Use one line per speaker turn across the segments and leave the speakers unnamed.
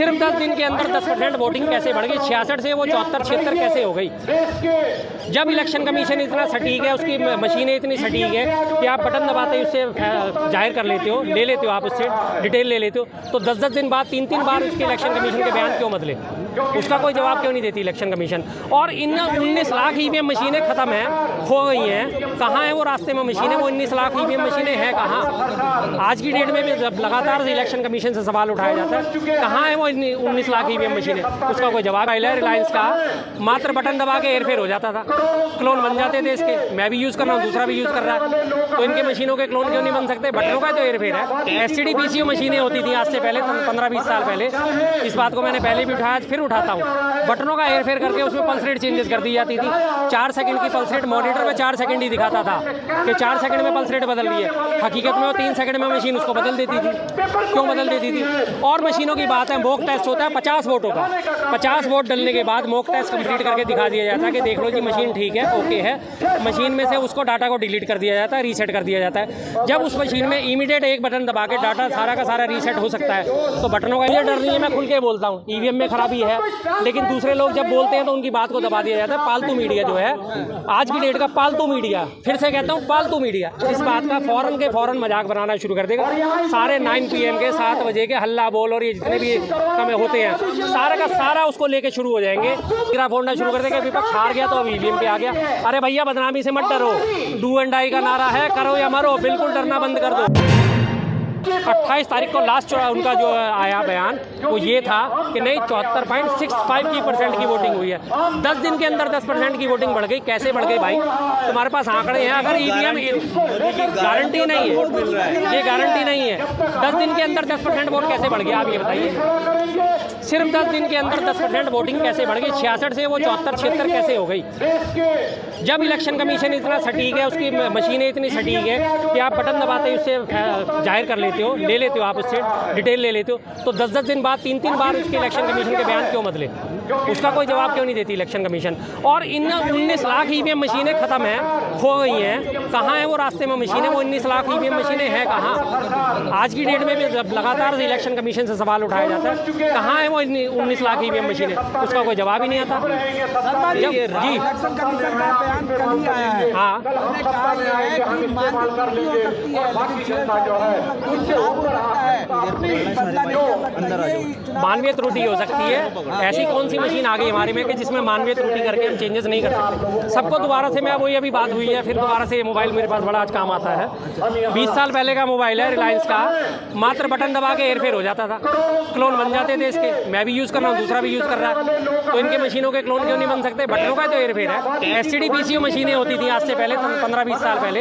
सिर्फ 10 दिन के अंदर 10% वोटिंग कैसे बढ़ गई, 66 से वो 74-76 कैसे हो गई। जब इलेक्शन कमीशन इतना सटीक है, उसकी मशीनें इतनी सटीक है कि आप बटन दबाते ही उससे जाहिर कर लेते हो, ले लेते हो, आप उससे डिटेल ले लेते हो, तो 10-10 दिन बाद 3-3 बार उसके इलेक्शन कमीशन के बयान क्यों बदले, उसका कोई जवाब क्यों नहीं देती इलेक्शन कमीशन। और इन 19 लाख ईवीएम मशीनें ख़त्म हैं, खो गई हैं, कहाँ है वो रास्ते में मशीनें, वो 19 लाख ईवीएम मशीनें हैं कहाँ। आज की डेट में भी लगातार इलेक्शन कमीशन से सवाल उठाया जाता है, कहाँ है वो 19 लाख ईवीएम मशीनें, उसका कोई जवाब। पहले रिलायंस का मात्र बटन दबा के हेरफेर हो जाता था, क्लोन बन जाते थे इसके, मैं भी यूज़ कर रहा हूँ, दूसरा भी यूज़ कर रहा है, तो इनके मशीनों के क्लोन क्यों नहीं बन सकते। बटनों का तो हेरफेर है। STD PCO मशीनें होती थी आज से पहले 15-20 साल पहले, इस बात को मैंने पहले भी उठाया, फिर उठाता हूँ। बटनों का हेरफेर करके उसमें पल्स रेट चेंजेस कर दी जाती थी। 4 सेकंड की पल्स रेट मॉनिटर में 4 सेकंड ही दिखाता था कि 4 सेकंड में पल्स रेट बदल रही है, हकीकत में वो 3 सेकंड में मशीन उसको बदल देती थी। क्यों बदल देती थी। और मशीनों की बात है, मॉक टेस्ट होता है 50 वोटों का, 50 वोट डलने के बाद मॉक टेस्ट कंप्लीट करके दिखा दिया जाता है कि देख लो जी मशीन ठीक है, ओके है। मशीन में से उसको डाटा को डिलीट कर दिया जाता है, रीसेट कर दिया जाता है। जब उस मशीन में इमीडिएट एक बटन दबा के डाटा सारा का सारा रीसेट हो सकता है, तो बटनों का ये डर नहीं है। मैं खुल के बोलता हूँ ईवीएम में खराबी है, लेकिन दूसरे लोग जब बोलते हैं तो उनकी बात को दबा दिया जाता है। पालतू मीडिया जो है आज की डेट का, पालतू मीडिया, फिर से कहता हूँ पालतू मीडिया, इस बात का फ़ौरन के फ़ौरन मजाक बनाना शुरू कर देगा। सारे 9 PM के 7 बजे के हल्ला बोल और ये जितने भी कमें होते हैं, सारा का सारा उसको लेके शुरू हो जाएंगे, गिरा फोड़ना शुरू कर देंगे। विपक्ष हार गया तो अब ईवीएम पे आ गया। अरे भैया बदनामी से मत डरो, डू एंड डाई का नारा है, करो या मरो, बिल्कुल डरना बंद कर दो। 28 तारीख को लास्ट उनका जो आया बयान वो ये था कि नहीं 74.65% की वोटिंग हुई है। 10 दिन के अंदर 10% की वोटिंग बढ़ गई। कैसे बढ़ गई भाई, तुम्हारे पास आंकड़े हैं। अगर ईवीएम गारंटी नहीं है, ये गारंटी नहीं है, 10 दिन के अंदर 10% वोट कैसे बढ़ गया, आप ये बताइए। सिर्फ 10 दिन के अंदर 10% वोटिंग कैसे बढ़ गई, 66 से वो 74-76 कैसे हो गई। जब इलेक्शन कमीशन इतना सटीक है, उसकी मशीनें इतनी सटीक है कि आप बटन दबाते ही उससे जाहिर कर लेते हो, ले लेते हो, आप उससे डिटेल ले लेते हो, तो 10-10 दिन बाद 3-3 बार उसके इलेक्शन कमीशन के बयान क्यों बदले, उसका कोई जवाब क्यों नहीं देती इलेक्शन कमीशन। और इन 19 लाख ईवीएम मशीनें ख़त्म हैं, खो गई हैं, कहाँ है वो रास्ते में मशीनें, वो 19 लाख ईवीएम मशीनें हैं कहाँ। आज की डेट में भी लगातार इलेक्शन कमीशन से सवाल उठाया जाता है, कहाँ है वो 19 लाख ईवीएम मशीनें, उसका कोई जवाब ही नहीं आता। जी हाँ, मानवीय त्रुटि हो सकती है। ऐसी कौन सी मशीन आ गई हमारे में कि जिसमें मानवीय त्रुटि करके हम चेंजेस नहीं कर सकते। सबको दोबारा से, मैं वही अभी बात हुई है, फिर दोबारा से ये मोबाइल मेरे पास बड़ा आज काम आता है। 20 साल पहले का मोबाइल है रिलायंस का, मात्र बटन दबा के हेरफेर हो जाता था, क्लोन बन जाते थे इसके, मैं भी यूज़ कर रहा हूँ, दूसरा भी यूज़ कर रहा है, तो इनके मशीनों के क्लोन क्यों नहीं बन सकते। बटनों का तो हेरफेर है। STD PCO मशीनें होती थी आज से पहले 15-20 साल पहले,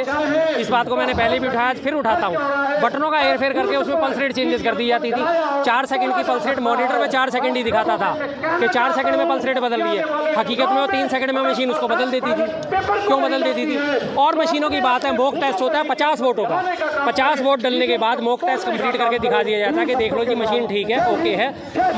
इस बात को मैंने पहले भी उठाया, फिर उठाता हूँ। बटनों का हेरफेर करके उसमें पल्स रेट चेंजेस कर दी जाती थी। 4 सेकंड की पल्स रेट मॉनिटर में 4 सेकंड ही दिखाता था कि 4 सेकंड में पल्स रेट बदल रही है, हकीकत में वो 3 सेकंड में मशीन उसको बदल देती थी। क्यों बदल देती थी। और मशीनों की बात है, मॉक टेस्ट होता है 50 वोटों का, 50 वोट डलने के बाद मॉक टेस्ट कंप्लीट करके दिखा दिया जाता है कि देख लो जी मशीन ठीक है, ओके है।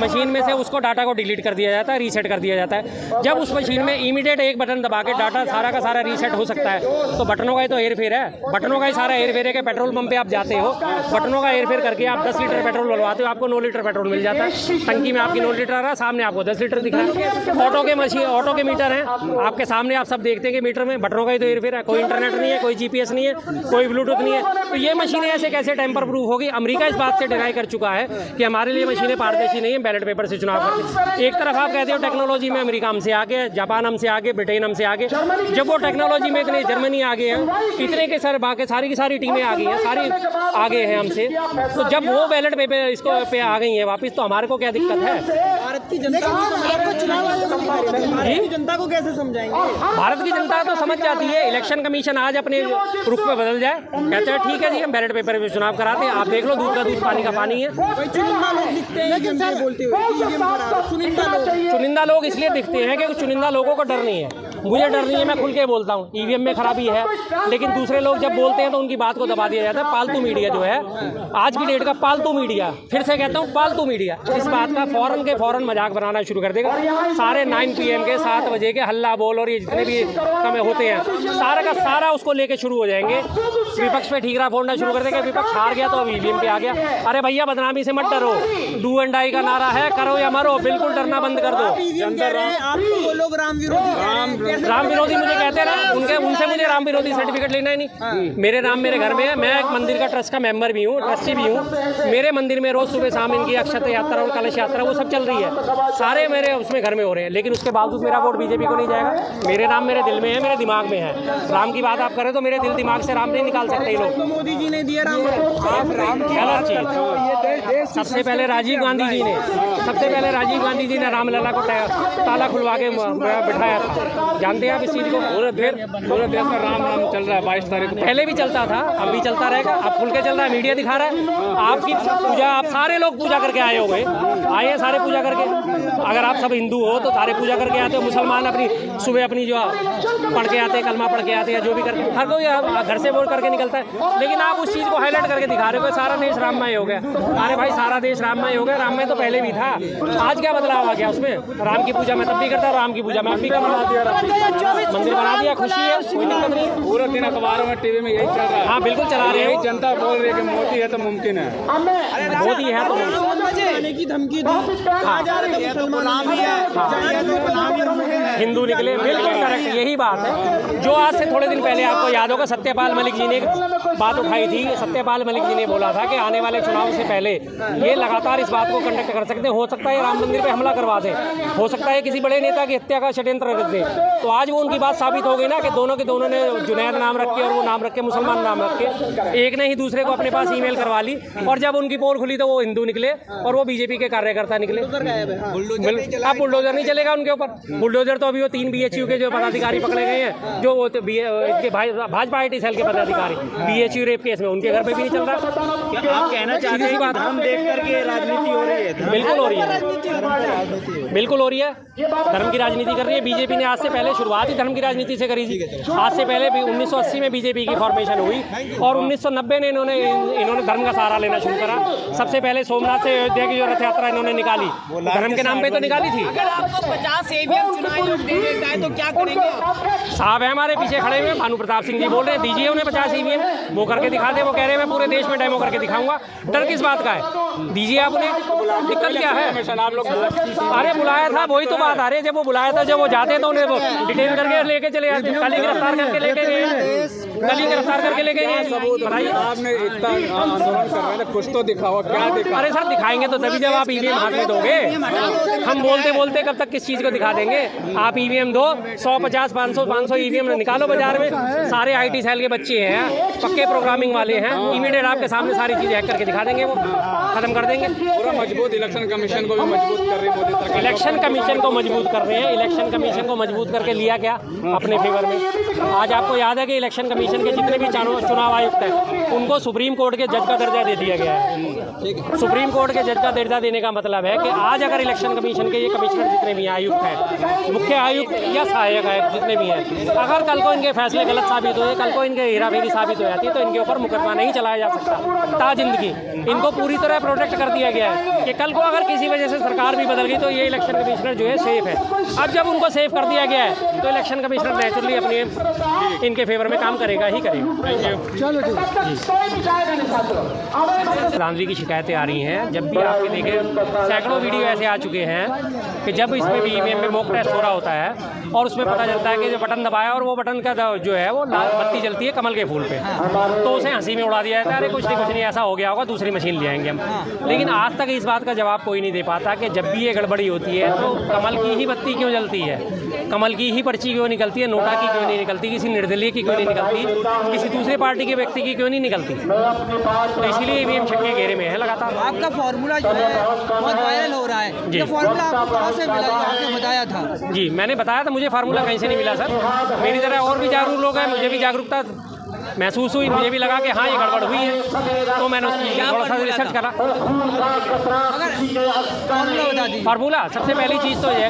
मशीन में से उसको डाटा को डिलीट कर दिया जाता है, रीसेट कर दिया जाता है। जब उस मशीन में इमीडिएट एक बटन दबा के डाटा सारा का सारा रीसेट हो सकता है, तो बटनों का ही तो हेरफेर है। बटनों का ही सारा हेरफेर है कि पेट्रोल पंप पे आप जाते हो, बटनों का हेरफेर करके आप 10 लीटर पेट्रोल डलवाते हो, आपको 9 लीटर पेट्रोल मिल जाता है। टंकी में आपकी 9 लीटर आ रहा है, सामने आपको 10 लीटर दिख रहा है। ऑटो के मशीन, ऑटो के मीटर हैं आपके सामने, आप सब देखते हैं कि मीटर में बटनों का ही तो हेरफेर है। कोई इंटरनेट नहीं है, कोई GPS नहीं है, कोई ब्लूटूथ नहीं है, तो ये मशीनें ऐसे कैसे टेम्पर प्रूफ होगी। अमेरिका इस बात से डिनाई कर चुका है कि हमारे लिए मशीनें पारदर्शी नहीं है, बैलेट पेपर से चुनाव करते। एक तरफ आप कहते हो टेक्नोलॉजी में अमेरिका हमसे आगे, जापान हमसे आगे, ब्रिटेन हमसे आगे, जब वो टेक्नोलॉजी में इतने जर्मनी आगे हैं, इतने के सर बाकी सारी की सारी टीमें आ गई हैं, सारी आगे हैं हमसे, तो जब वो बैलेट पेपर इसको पे आ गई है वापस, तो हमारे को क्या दिक्कत है।
भारत की जनता को कैसे समझाएंगे।
भारत की जनता तो समझ जाती है। इलेक्शन कमीशन आज अपने रुख पे बदल जाए, कहते हैं ठीक है जी हम बैलेट पेपर पे चुनाव कराते हैं, आप देख लो दूध का दूध पानी का पानी है। चुनिंदा लोग इसलिए दिखते हैं कि चुनिंदा लोगों को डर नहीं है। मुझे डर नहीं है, मैं खुल के बोलता हूँ ईवीएम में खराबी है, लेकिन दूसरे लोग जब बोलते हैं तो उनकी बात को दबा दिया जाता है। पालतू मीडिया जो है आज की डेट का, पालतू मीडिया, फिर से कहता हूँ पालतू मीडिया, इस बात का फ़ौरन के फ़ौरन मजाक बनाना शुरू कर देगा। सारे 9 PM के 7 बजे के हल्ला बोल और ये जितने भी कमें होते हैं, सारा का सारा उसको लेके शुरू हो जाएंगे, विपक्ष पे ठीकरा फोड़ना शुरू कर देगा। विपक्ष हार गया तो अब ईवीएम पे आ गया। अरे भैया बदनामी से मत डरो, डू एंड डाई का नारा है, करो या मरो, बिल्कुल डरना बंद कर दो।
आपको वो लोग राम विरोधी
राम विरोधी मुझे कहते रहे, उनसे मुझे राम विरोधी सर्टिफिकेट लेना ही नहीं। मेरे नाम मेरे घर में है, मैं एक मंदिर का ट्रस्ट का मेंबर भी हूँ, ट्रस्टी भी हूँ। मेरे मंदिर में रोज सुबह शाम इनकी अक्षत यात्रा और कलश यात्रा वो सब चल रही है, सारे मेरे उसमें घर में हो रहे हैं। लेकिन उसके बावजूद मेरा वोट बीजेपी को नहीं जाएगा। मेरे नाम मेरे दिल में है, मेरे दिमाग में है। राम की बात आप करें तो मेरे दिल दिमाग से राम नहीं निकाल सकते ये लोग।
मोदी जी ने दिया राम
गलत चीज। सबसे पहले राजीव गांधी जी ने रामलला को ताला खुलवा के बिठाया था। जानते हैं आप इस चीज को? पूरे देश में राम राम चल रहा है। 22 तारीख पहले भी चलता था, अब भी चलता रहेगा। अब खुल के चल रहा है, मीडिया दिखा रहा है। आपकी पूजा, आप सारे लोग पूजा करके आए हो गए, आए हैं सारे पूजा करके। अगर आप सब हिंदू हो तो सारे पूजा करके आते हो। मुसलमान अपनी सुबह अपनी जो पढ़ के आते हैं, कलमा पढ़ के आते हैं, जो भी करके हर कोई घर से वोट करके निकलता है। लेकिन आप उस चीज़ को हाईलाइट करके दिखा रहे हो सारा देश राममय हो गया। अरे भाई सारा देश राममय हो गया, राममय तो पहले भी था। आज क्या बदलाव आ गया उसमें? राम की पूजा मैं तब भी करता हूँ, राम की पूजा मैं अब भी कर रहा हूँ। मंदिर बना दिया, खुशी है, कोई दिक्कत नहीं।
पूरे दिन अखबारों में टीवी में यही चल रहा है।
हाँ बिल्कुल चला रहे हो।
जनता बोल रही है कि मोदी है तो मुमकिन है।
मोदी है तो
आने की धमकी दी,
हिंदू निकले। बिल्कुल करेक्ट, यही बात है जो आज से थोड़े दिन पहले आपको याद होगा सत्यपाल मलिक जी ने बात उठाई थी। सत्यपाल मलिक जी ने बोला था कि आने वाले चुनाव से पहले ये लगातार इस बात को कंडक्ट कर सकते हैं। हो सकता है राम मंदिर पे हमला करवा दें, हो सकता है किसी बड़े नेता की हत्या का षड्यंत्र रख दें। तो आज वो उनकी बात साबित हो गई ना कि दोनों के दोनों ने जुनैद नाम रख के और वो नाम रख के मुसलमान नाम रख के एक ने ही दूसरे को अपने पास ईमेल करवा ली। और जब उनकी पोल खुली तो वो हिंदू निकले और वो बीजेपी के कार्यकर्ता निकले। अब बुलडोजर नहीं चलेगा उनके ऊपर। बुलडोजर तो अभी वो 3 BHU के जो पदाधिकारी पकड़े गए हैं, जो वो भाजपा IT सेल के पदाधिकारी BHU रेप केस में, उनके घर पे भी नहीं चल रहा।
आप कहना चाहते हैं बात हम देख करके राजनीति हो रही है?
बिल्कुल हो रही है, बिल्कुल हो रही है। धर्म की राजनीति कर रही है बीजेपी ने। आज से पहले शुरुआत ही धर्म की राजनीति से करी थी। आज से पहले 1980 में बीजेपी की फॉर्मेशन हुई और 1990 में इन्होंने धर्म का सहारा लेना शुरू करा। सबसे पहले सोमनाथ से अयोध्या की जो रथ यात्रा इन्होंने निकाली, धर्म के नाम पे तो निकाली थी।
अगर आपको 50 ईवीएम चुनावी लोग दे देता है तो क्या करेंगे?
साहब है हमारे पीछे खड़े हुए, भानु प्रताप सिंह जी बोल रहे हैं दीजिए उन्हें 50 ईवीएम, वो करके दिखा दे। वो कह रहे हैं मैं पूरे देश में डेमो करके दिखाऊंगा। डर किस बात का है? दीजिए आप उन्हें, दिक्कत क्या है?
आप लोग
अरे बुलाया था, वही तो बात आ रही है। जब वो बुलाया था, जब वो जाते तो उन्हें वो डिटेन करके लेके चले जाते। कल ही गिरफ्तार करके लेके गए, बताइए।
आपने इतना आंदोलन कर रहे थे, कुछ तो दिखाओ, क्या दिखा?
अरे सर दिखाएंगे तो तभी जब आप ईवीएम हाथ में दोगे। हम बोलते बोलते कब तक किस चीज़ को दिखा देंगे? आप ईवीएम दो, 150, 500 ईवीएम निकालो बाजार में। सारे IT सेल के बच्चे हैं, पक्के प्रोग्रामिंग वाले हैं, इमीडिएट आपके सामने सारी चीज़ें हैक करके दिखा देंगे, वो खत्म कर देंगे।
पूरा मजबूत इलेक्शन कमीशन को भी मजबूत कर रही है मोदी सरकार।
इलेक्शन कमीशन को मजबूत कर रहे हैं। इलेक्शन कमीशन को मजबूत करके लिया क्या अपने फेवर में? आज आपको याद है कि इलेक्शन कमीशन के जितने भी चुनाव आयुक्त हैं उनको सुप्रीम कोर्ट के जज का दर्जा दे दिया गया है। सुप्रीम कोर्ट के जज का दर्जा देने का मतलब है कि आज अगर इलेक्शन कमीशन के ये कमिश्नर जितने भी आयुक्त हैं, मुख्य आयुक्त या सहायक आयुक्त जितने भी हैं, अगर कल को इनके फैसले गलत साबित हुए, कल को इनके हेराफेरी साबित हो जाती है, तो इनके ऊपर मुकदमा नहीं चलाया जा सकता ताजिंदगी। इनको पूरी तरह प्रोटेक्ट कर दिया गया है कि कल को अगर किसी वजह से सरकार भी बदल गई तो ये इलेक्शन कमिश्नर जो है सेफ है। अब जब उनको सेफ कर दिया गया है तो इलेक्शन कमिश्नर नेचुरली अपने इनके फेवर में काम करेगा ही करेगा। चलो धांधली की शिकायतें आ रही हैं। जब भी आपके देखे सैकड़ों वीडियो ऐसे आ चुके हैं कि जब इसमें भी ईवीएम में मॉक टेस्ट हो रहा होता है और उसमें पता चलता है कि जो बटन दबाया और वो बटन का जो है वो बत्ती जलती है कमल के फूल पे, तो उसे हंसी में उड़ा दिया जाता है। अरे कुछ नहीं ऐसा हो गया होगा, दूसरी मशीन ले आएंगे हम। लेकिन आज तक इस बात का जवाब कोई नहीं दे पाता कि जब भी ये गड़बड़ी होती है तो कमल की ही बत्ती क्यों जलती है, कमल की ही पर्ची क्यों निकलती है, नोटा की क्यों नहीं निकलती, किसी निर्दलीय की क्यों नहीं निकलती, किसी दूसरे पार्टी के व्यक्ति की क्यों नहीं निकलती। तो इसीलिए ईवीएम छक्के घेरे में है लगातार।
आपका फॉर्मूला जो है बहुत वायरल हो रहा है, ये फॉर्मूला आपको कहाँ से मिला? आपने बताया था।
जी मैंने बताया था, मुझे फार्मूला कहीं से नहीं मिला सर। मेरी तरह और भी जागरूक लोग हैं, मुझे भी जागरूकता महसूस हुई, मुझे भी लगा कि हाँ ये गड़बड़ हुई है, तो मैंने उसकी थोड़ा सा रिसर्च करा।
अगर फॉर्मूला बता दीजिए।
फार्मूला सबसे पहली चीज़ तो यह है कि